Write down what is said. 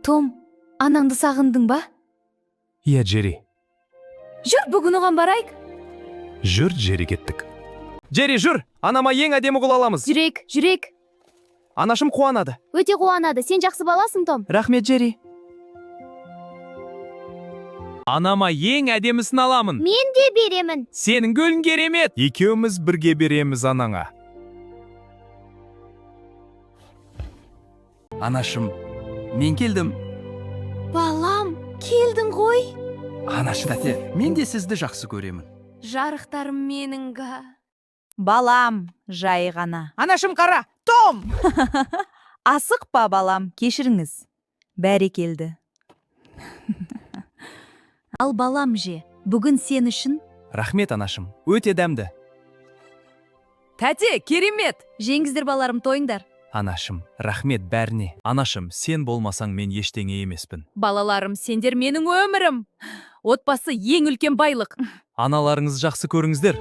Том, анаңды сағындың ба? Иә, Джерри. Жүр, бүгін оған барайық. Жүр, Джерри, кеттік. Джерри, жүр! Анама ең әдемі қол аламыз. Жүрек. Анашым қуанады. Өте қуанады. Сен жақсы баласың, Том. Рахмет, Джерри. Анама ең әдемісін аламын. Мен де беремін. Сенің гүлің керемет. Екеуміз бірге береміз анаңа. Анашым, мен келдім. Балам, келдің ғой. Анашы тәте, мен де сізді жақсы көремін. Жарықтарым менің ға. Балам, жай ғана. Анашым қара, Том! Асықпа балам, кешіріңіз. Бәрекелді. Ал балам же, бүгін сен үшін? Рахмет, анашым. Өте дәмді. Тәте, керемет! Жеңіздер баларым, тойыңдар. Анашым, рахмет бәріне. Анашым, сен болмасаң мен ештеңе емеспін. Балаларым, сендер менің өмірім. Отбасы ең үлкен байлық. Аналарыңыз жақсы көріңіздер.